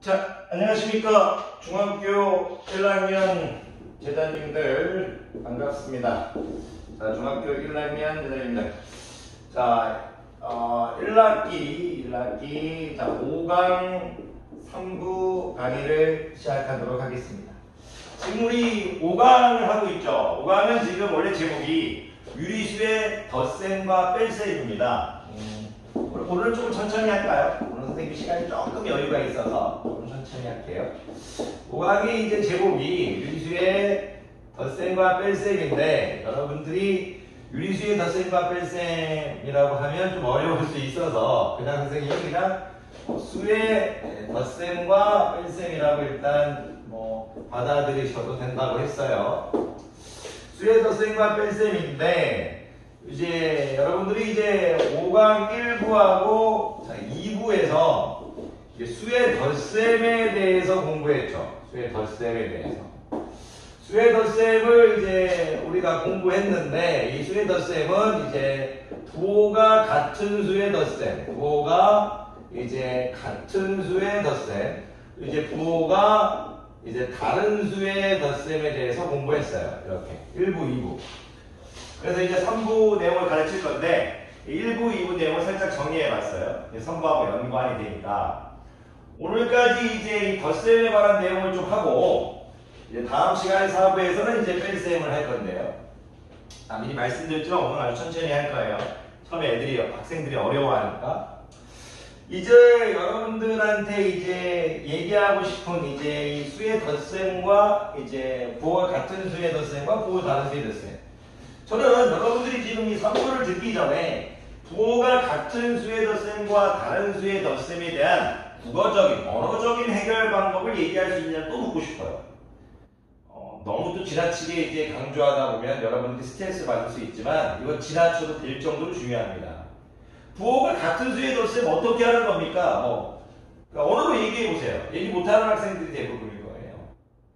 자, 안녕하십니까. 중학교 1학년 제자님들 반갑습니다. 자, 중학교 1학년 제자님들. 자, 1학기 자, 5강 3부 강의를 시작하도록 하겠습니다. 지금 우리 5강을 하고 있죠. 5강은 지금 원래 제목이 유리수의 덧셈과 뺄셈입니다. 오늘은 조금 천천히 할까요? 오늘 선생님 시간이 조금 여유가 있어서 조금 천천히 할게요. 5강의 이제 제목이 유리수의 덧셈과 뺄셈인데, 여러분들이 유리수의 덧셈과 뺄셈이라고 하면 좀 어려울 수 있어서 그냥 선생님이 그냥 수의 덧셈과 뺄셈이라고 일단 받아들이셔도 된다고 했어요. 수의 덧셈과 뺄셈인데, 이제 여러분들이 이제 5강 1부하고 2부에서 수의 덧셈에 대해서 공부했죠. 수의 덧셈에 대해서. 수의 덧셈을 이제 우리가 공부했는데, 이 수의 덧셈은 이제 부호가 같은 수의 덧셈, 부호가 이제 같은 수의 덧셈, 이제 부호가 이제 다른 수의 덧셈에 대해서 공부했어요. 이렇게 1부, 2부. 그래서 이제 3부 내용을 가르칠 건데 1부, 2부 내용을 살짝 정리해 봤어요. 3부하고 연관이 되니까 오늘까지 이제 이 덧셈에 관한 내용을 좀 하고 이제 다음 시간에 4부에서는 이제 뺄셈을 할 건데요. 미리 말씀드렸지만 오늘 아주 천천히 할 거예요. 처음에 학생들이 어려워하니까. 이제 여러분들한테 이제 얘기하고 싶은 이제 이 수의 덧셈과 이제 부호가 같은 수의 덧셈과 부호 다른 수의 덧셈. 저는 여러분들이 지금 이 3부를 듣기 전에 부호가 같은 수의 덧셈과 다른 수의 덧셈에 대한 국어적인, 언어적인 해결 방법을 얘기할 수 있냐고 또 묻고 싶어요. 너무 또 지나치게 이제 강조하다 보면 여러분들이 스트레스 받을 수 있지만 이건 지나쳐도 될 정도로 중요합니다. 부호가 같은 수의 덧셈 어떻게 하는 겁니까? 그러니까 언어로 얘기해 보세요. 얘기 못하는 학생들이 대부분일 거예요.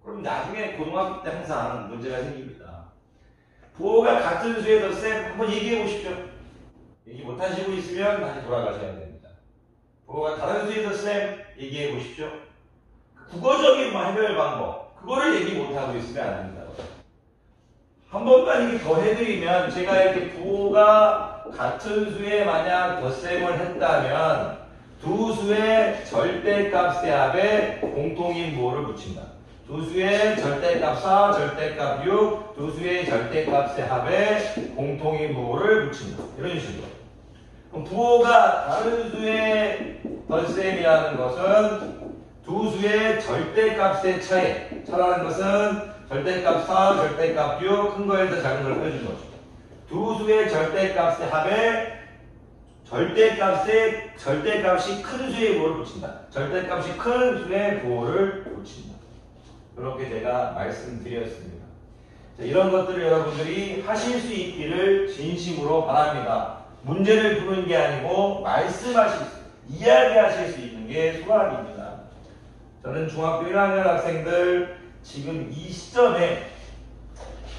그럼 나중에 고등학교 때 항상 문제가 생깁니다. 부호가 같은 수의 덧셈 한번 얘기해 보십시오. 얘기 못하시고 있으면 다시 돌아가셔야 됩니다. 부호가 다른 수의 덧셈 얘기해 보십시오. 국어적인 해결 방법, 그거를 얘기 못하고 있으면 안 된다고요. 한 번만 이렇게 더 해드리면, 제가 이렇게 부호가 같은 수에 만약 덧셈을 했다면 두 수의 절대값의 합에 공통인 부호를 붙인다. 두 수의 절대값 4, 절대값 6, 두 수의 절대값의 합에 공통인 부호를 붙인다. 이런 식으로. 그럼 부호가 다른 수의 덧셈이라는 것은 두 수의 절대값의 차라는 것은 절대값 4, 절대값 6, 큰 거에서 작은 걸 빼주는 거죠. 두 수의 절대값의 합에 절대값이 큰 수의 부호를 붙인다. 절대값이 큰 수의 부호를 붙인다. 그렇게 제가 말씀드렸습니다. 자, 이런 것들을 여러분들이 하실 수 있기를 진심으로 바랍니다. 문제를 푸는 게 아니고 이야기하실 수 있는 게 소원입니다. 저는 중학교 1학년 학생들 지금 이 시점에,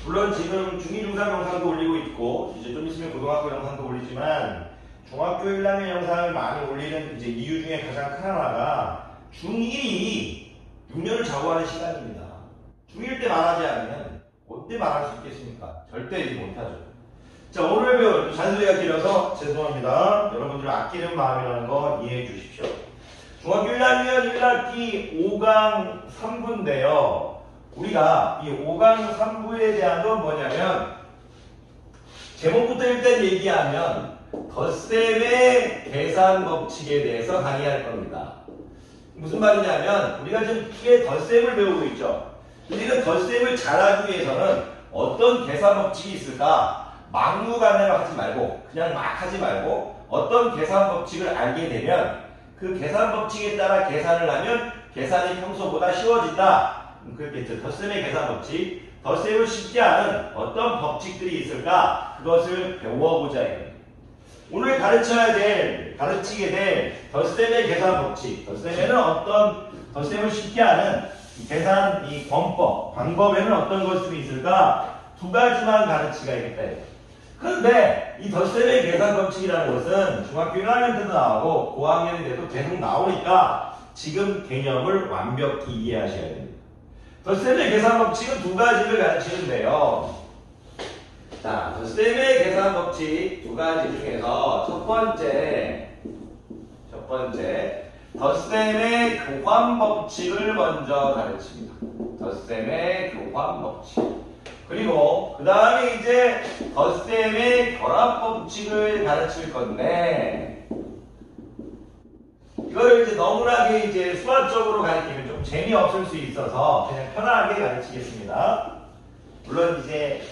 물론 지금 중2, 중3 영상도 올리고 있고 이제 좀 있으면 고등학교 영상도 올리지만, 중학교 1학년 영상을 많이 올리는 이제 이유 중에 가장 큰 하나가 중1이 6년을 자고하는 시간입니다. 중1 때 말하지 않으면 어때 말할 수 있겠습니까? 절대 얘기 못하죠. 자, 오늘 배울 잔소리가 길어서 죄송합니다. 여러분들 아끼는 마음이라는 거 이해해 주십시오. 중학교 1학년 1학기 5강 3부인데요. 우리가 이 5강 3부에 대한 건 뭐냐면, 제목부터 일단 얘기하면 덧셈의 계산 법칙에 대해서 강의할 겁니다. 무슨 말이냐면, 우리가 지금 크게 덧셈을 배우고 있죠. 우리는 덧셈을 잘하기 위해서는 어떤 계산 법칙이 있을까? 막무가내로 하지 말고, 그냥 막 하지 말고, 어떤 계산 법칙을 알게 되면 그 계산 법칙에 따라 계산을 하면 계산이 평소보다 쉬워진다. 그렇겠죠. 덧셈의 계산 법칙, 덧셈을 쉽게 하는 어떤 법칙들이 있을까? 그것을 배워보자 이거예요. 오늘 가르치게 될 덧셈의 계산 법칙, 덧셈에는 어떤 덧셈을 쉽게 하는 계산 방법에는 어떤 것들이 있을까? 두 가지만 가르치가야겠다. 그런데 이 덧셈의 계산 법칙이라는 것은 중학교 1학년 때도 나오고 고학년이 돼도 계속 나오니까 지금 개념을 완벽히 이해하셔야 됩니다. 덧셈의 계산 법칙은 두 가지를 가르치는데요. 자, 덧셈의 계산 법칙 두 가지 중에서 첫 번째 덧셈의 교환 법칙을 먼저 가르칩니다. 덧셈의 교환 법칙. 그리고 그 다음에 이제 덧셈의 결합 법칙을 가르칠 건데, 이거를 이제 너무나게 이제 수학적으로 가르치면 좀 재미없을 수 있어서 그냥 편하게 가르치겠습니다. 물론 이제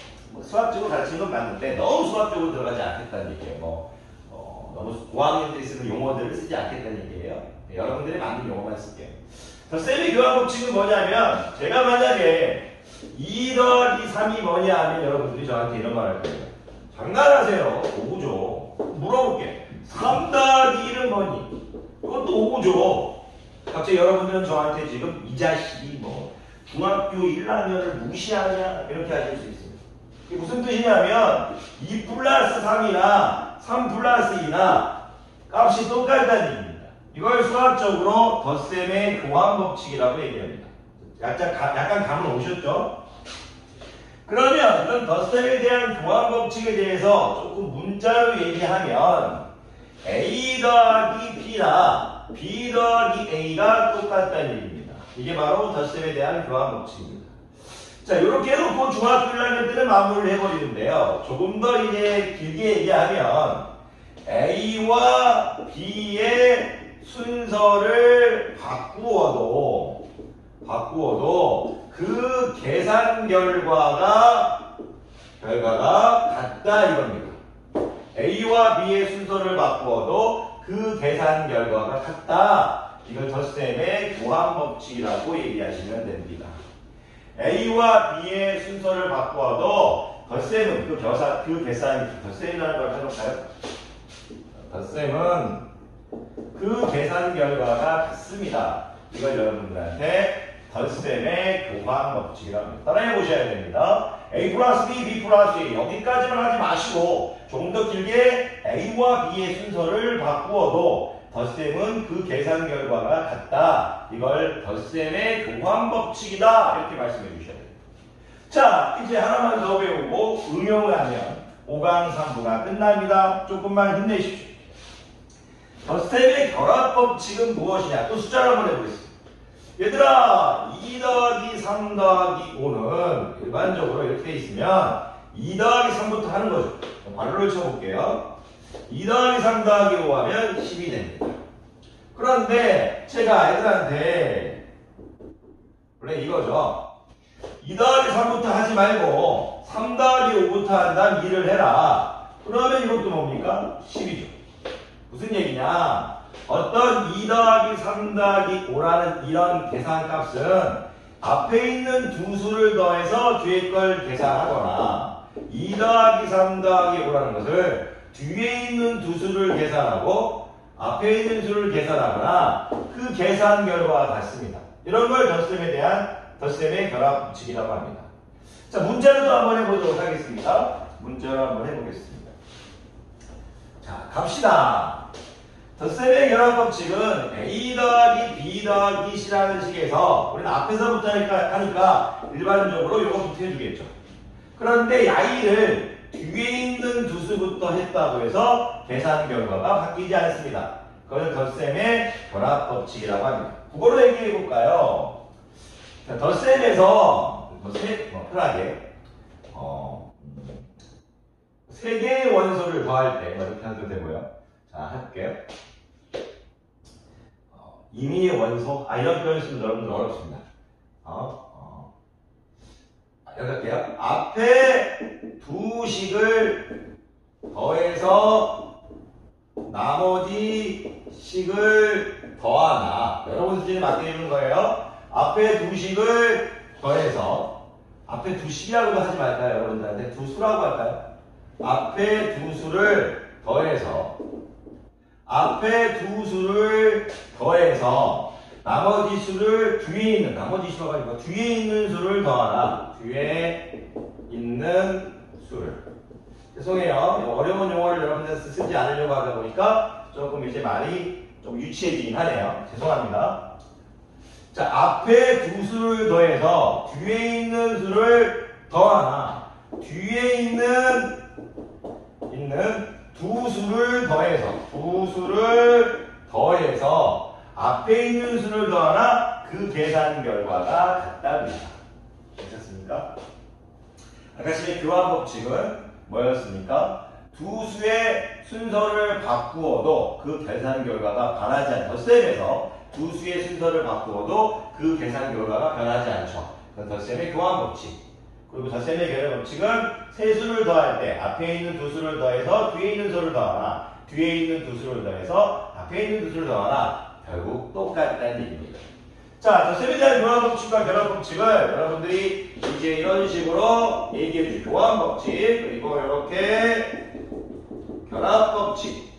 수학적으로 가르치는 건 맞는데 너무 수학적으로 들어가지 않겠다는 얘기예요. 너무 고학년들이 쓰는 용어들을 쓰지 않겠다는 얘기예요. 네, 여러분들이 맞는 용어만 쓸게요. 덧셈의 교환 법칙은 뭐냐면, 제가 만약에 2 더하기 3이 뭐냐 하면 여러분들이 저한테 이런 말 할 거예요. 장난하세요. 오구죠. 물어볼게. 3 더하기 1은 뭐니? 그것도 오구죠. 갑자기 여러분들은 저한테 지금 이 자식이 뭐 중학교 1학년을 무시하냐 이렇게 하실 수 있습니다. 이게 무슨 뜻이냐면 2 플러스 3이나 3 플러스 2나 값이 똑같다는 얘기입니다. 이걸 수학적으로 덧셈의 교환 법칙이라고 얘기합니다. 약간 감은 오셨죠? 그러면 이런 덧셈에 대한 교환 법칙에 대해서 조금 문자로 얘기하면 A 더하기 B나 B 더하기 A가 똑같다는 얘기입니다. 이게 바로 덧셈에 대한 교환 법칙입니다. 자, 이렇게 해놓고 중학교 1학년 때는 마무리를 해버리는데요. 조금 더 이제 길게 얘기하면 A와 B의 순서를 바꾸어도 그 계산 결과가 같다 이겁니다. A와 B의 순서를 바꾸어도 그 계산 결과가 같다. 이걸 덧셈의 교환 법칙이라고 얘기하시면 됩니다. A와 B의 순서를 바꾸어도 덧셈은 덧셈이라는 걸 해볼까요? 덧셈은 그 계산 결과가 같습니다. 이걸 여러분들한테 덧셈의 교환 법칙이라고 합니다. 따라해 보셔야 됩니다. A 플러스 B, B 플러스 A 여기까지만 하지 마시고 조금 더 길게 A와 B의 순서를 바꾸어도 덧셈은 그 계산 결과가 같다. 이걸 덧셈의 교환 법칙이다. 이렇게 말씀해 주셔야 됩니다. 자, 이제 하나만 더 배우고 응용을 하면 5강 3부가 끝납니다. 조금만 힘내십시오. 덧셈의 결합 법칙은 무엇이냐? 또 숫자를 한번 해보겠습니다. 얘들아, 2 더하기 3 더하기 5는 일반적으로 이렇게 돼 있으면 2 더하기 3부터 하는 거죠. 발로를 쳐볼게요. 2 더하기 3 더하기 5 하면 10이 됩니다. 그런데 제가 아이들한테 원래 이거죠. 2 더하기 3부터 하지 말고 3 더하기 5부터 한다면 2를 해라. 그러면 이것도 뭡니까? 10이죠. 무슨 얘기냐? 어떤 2 더하기 3 더하기 5라는 이런 계산값은 앞에 있는 두 수를 더해서 뒤에 걸 계산하거나 2 더하기 3 더하기 5라는 것을 뒤에 있는 두 수를 계산하고 앞에 있는 수를 계산하거나 그 계산 결과가 같습니다. 이런 걸 덧셈의 결합 법칙이라고 합니다. 자, 문자로도 한번 해보도록 하겠습니다. 문자로 한번 해보겠습니다. 자, 갑시다. 덧셈의 결합 법칙은 A 더하기 B 더하기 C라는 식에서 우리는 앞에서부터 하니까 일반적으로 이거부터 해주겠죠. 그런데 I를 뒤에 있는 두 수부터 했다고 해서 계산 결과가 바뀌지 않습니다. 그걸 덧셈의 결합 법칙이라고 합니다. 국어로 얘기해 볼까요? 덧셈에서 편하게 세 개의 원소를 더할 때 이렇게 하도 되고요. 자, 할게요. 임의의 원소, 이런 표현 쓰면 여러분들 어렵습니다. 여기 할게요. 앞에 두 식을 더해서 나머지 식을 더하나. 여러분 수준에 맞게 읽는 거예요. 앞에 두 식을 더해서, 앞에 두 식이라고도 하지 말까요? 여러분들한테 두 수라고 할까요? 앞에 두 수를 더해서, 앞에 두 수를 더해서 나머지 수를 뒤에 있는, 나머지 수가 아니고 뒤에 있는 수를 더하라. 뒤에 있는 수를. 죄송해요. 어려운 용어를 여러분들 쓰지 않으려고 하다 보니까 조금 이제 말이 좀 유치해지긴 하네요. 죄송합니다. 자, 앞에 두 수를 더해서 뒤에 있는 수를 더하나 뒤에 있는 두 수를 더해서 앞에 있는 수를 더하나 그 계산 결과가 같답니다. 되셨습니까? 아까 전에 교환 법칙은 뭐였습니까? 두 수의 순서를 바꾸어도 그 계산 결과가 변하지 않죠. 덧셈에서 두 수의 순서를 바꾸어도 그 계산 결과가 변하지 않죠. 그건 덧셈의 교환 법칙. 그리고 덧셈의 계산 법칙은 세 수를 더할 때 앞에 있는 두 수를 더해서 뒤에 있는 수를 더하나 뒤에 있는 두 수를 더해서 앞에 있는 두 수를 더하나 결국 똑같다는 얘기입니다. 자, 덧셈에 대한 교환 법칙과 결합 법칙을 여러분들이 이제 이런 식으로 얘기해 주죠. 교환 법칙, 그리고 이렇게 결합 법칙,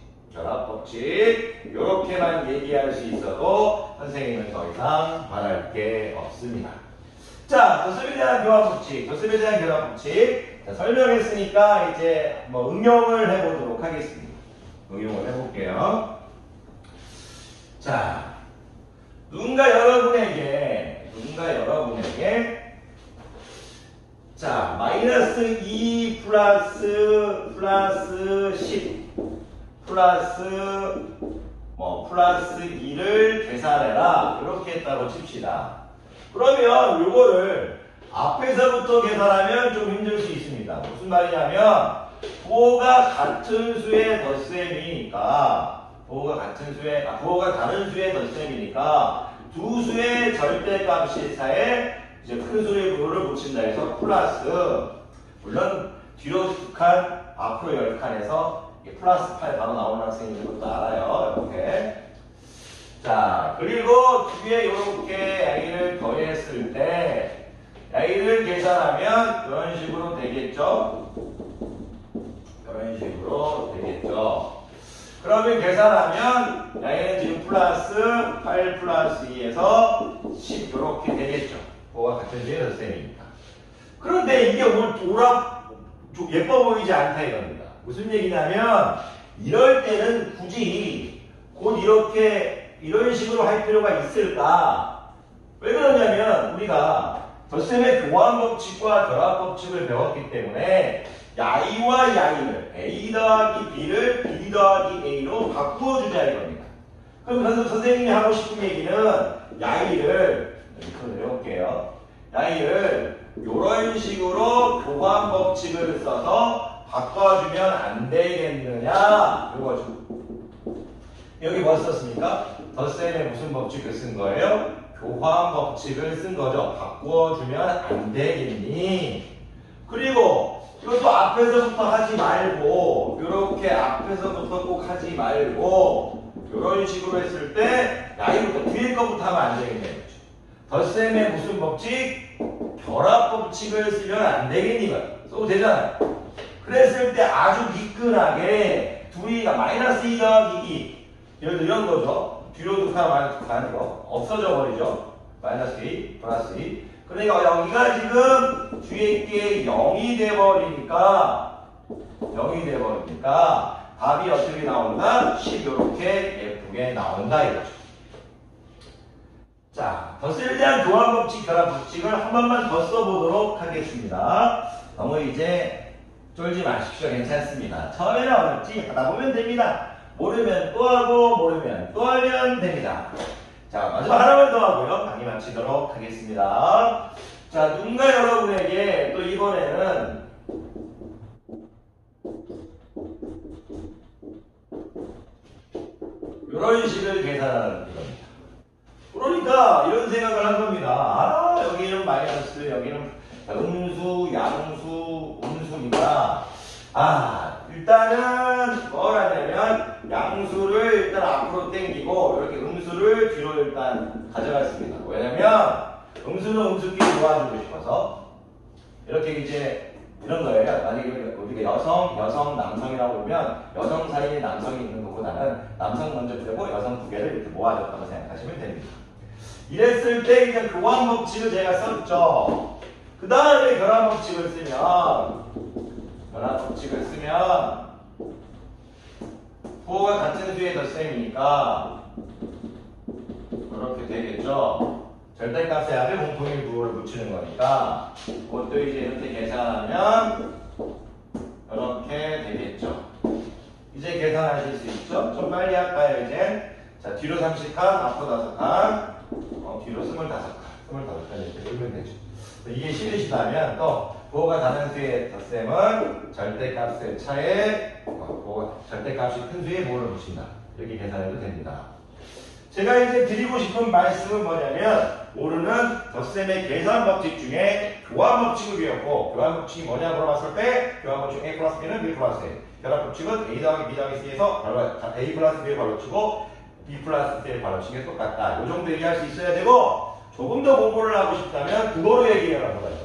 이렇게만 얘기할 수 있어도 선생님은 더 이상 말할 게 없습니다. 자, 덧셈에 대한 교환 법칙, 덧셈에 대한 결합 법칙. 자, 설명했으니까 이제 뭐 응용을 해보도록 하겠습니다. 응용을 해볼게요. 자, 누군가 여러분에게 자, 마이너스 2 플러스 10 플러스 2를 계산해라 이렇게 했다고 칩시다. 그러면 요거를 앞에서부터 계산하면 좀 힘들 수 있습니다. 무슨 말이냐면 부호가 같은 수의 덧셈이니까 부호가 다른 수의 덧셈이니까 두 수의 절대값 시차에 이제 큰 수의 부호를 붙인다 해서 플러스, 물론 뒤로 2칸 앞으로 10칸에서 플러스 8 바로 나오는 학생이 있는 것도 알아요. 이렇게. 자, 그리고 뒤에 이렇게 A를 더했을 때 A를 계산하면 이런 식으로 되겠죠. 그러면 계산하면 A는 지금 플러스 8 플러스 2에서 10 이렇게 되겠죠. 그거와 같은 수의 덧셈이니까. 그런데 이게 오늘 좀 예뻐 보이지 않다 이겁니다. 무슨 얘기냐면 이럴 때는 굳이 곧 이런 식으로 할 필요가 있을까? 왜 그러냐면 우리가 덧셈의 교환 법칙과 결합 법칙을 배웠기 때문에 야이와 야이를 A 더하기 B를 B 더하기 A로 바꾸어 주자 이겁니다. 그럼 선생님이 하고 싶은 얘기는 야이를 이렇게 내려올게요. 야이를 이런 식으로 교환 법칙을 써서 바꿔주면 안 되겠느냐 이거죠. 여기 뭐 썼습니까? 덧셈에 무슨 법칙을 쓴 거예요? 교환 법칙을 쓴 거죠. 바꿔주면 안 되겠니? 그리고 이것도 앞에서부터 하지 말고 이렇게 앞에서부터 꼭 하지 말고 이런 식으로 했을 때 야이부터 뒤에 거부터 하면 안 되겠네. 덧셈에 무슨 법칙? 결합 법칙을 쓰면 안 되겠니? 써도 되잖아요. 그랬을 때 아주 미끈하게 둘이가 마이너스 2 더하기 2 예를 들어 이런 거죠. 뒤로 2칸 마이너스 2칸 하는 거 없어져 버리죠. 마이너스 2 플러스 2 그러니까 여기가 지금 뒤에 있게 0이 돼버리니까 답이 어떻게 나온다? 10 이렇게 예쁘게 나온다 이거죠. 자, 덧셈에 대한 교환 법칙, 결합 법칙을 한 번만 더 써보도록 하겠습니다. 너무 이제 쫄지 마십시오. 괜찮습니다. 처음에는 어렵지 하다 보면 됩니다. 모르면 또 하고 모르면 또 하면 됩니다. 자, 마지막 하나만 더 하고요. 강의 마치도록 하겠습니다. 자, 누군가 여러분에게 또 이번에는 이런 식을 계산하는 겁니다. 그러니까 이런 생각을 한 겁니다. 아, 여기는 마이너스, 여기는 음수, 양수, 음수니까 일단은 뭘 하냐면 양수를 일단 앞으로 당기고 이렇게 음수를 뒤로 일단 가져갔습니다. 왜냐면 음수는 음수끼리 모아주고 싶어서 이렇게 이제 이런 거예요. 만약에 우리가 여성, 남성이라고 보면 여성 사이에 남성이 있는 것보다는 남성 먼저 빼고 여성 두 개를 이렇게 모아줬다고 생각하시면 됩니다. 이랬을 때 이제 교환 법칙을 제가 썼죠. 그 다음에 결합 법칙을 쓰면 부호가 같은 수의 덧셈이니까 이렇게 되겠죠. 절대값의 합에 공통인 부호를 붙이는 거니까 그것도 이제 이렇게 계산하면 이렇게 되겠죠. 이제 계산하실 수 있죠? 좀 빨리 할까요, 이제? 자, 뒤로 30칸, 앞으로 5칸, 뒤로 25칸 이렇게 읽으면 되죠. 이게 싫으시다면 또 부호가 다른 수의 덧셈은 절대값의 차에 절대값이 큰 수의 부호를 붙인다. 이렇게 계산해도 됩니다. 제가 이제 드리고 싶은 말씀은 뭐냐면 모르는 덧셈의 계산 법칙 중에 교환 법칙을 배웠고 교환 법칙이 뭐냐 물어봤을 때 교환 법칙 A 플러스 B는 B 플러스 A 결합 법칙은 A 더하기 B 더하기 C에서 A 플러스 B의 발로 치고 B 플러스 C의 발로 치기 똑같다. 이 정도 얘기할 수 있어야 되고 조금 더 공부를 하고 싶다면 그거로 얘기해라고 하죠.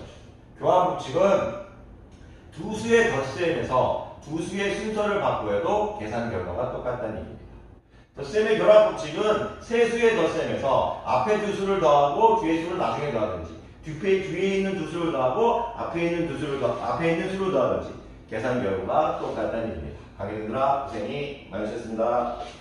교환 법칙은 두 수의 덧셈에서 두 수의 순서를 바꾸어도 계산 결과가 똑같다는 얘기입니다. 덧셈의 결합 법칙은 세 수의 덧셈에서 앞에 두 수를 더하고 뒤에 수를 나중에 더하든지 뒤에 있는 두 수를 더하고 앞에 있는 수를 더하든지 계산 결과가 똑같다는 얘기입니다. 강의들아 고생이 많으셨습니다.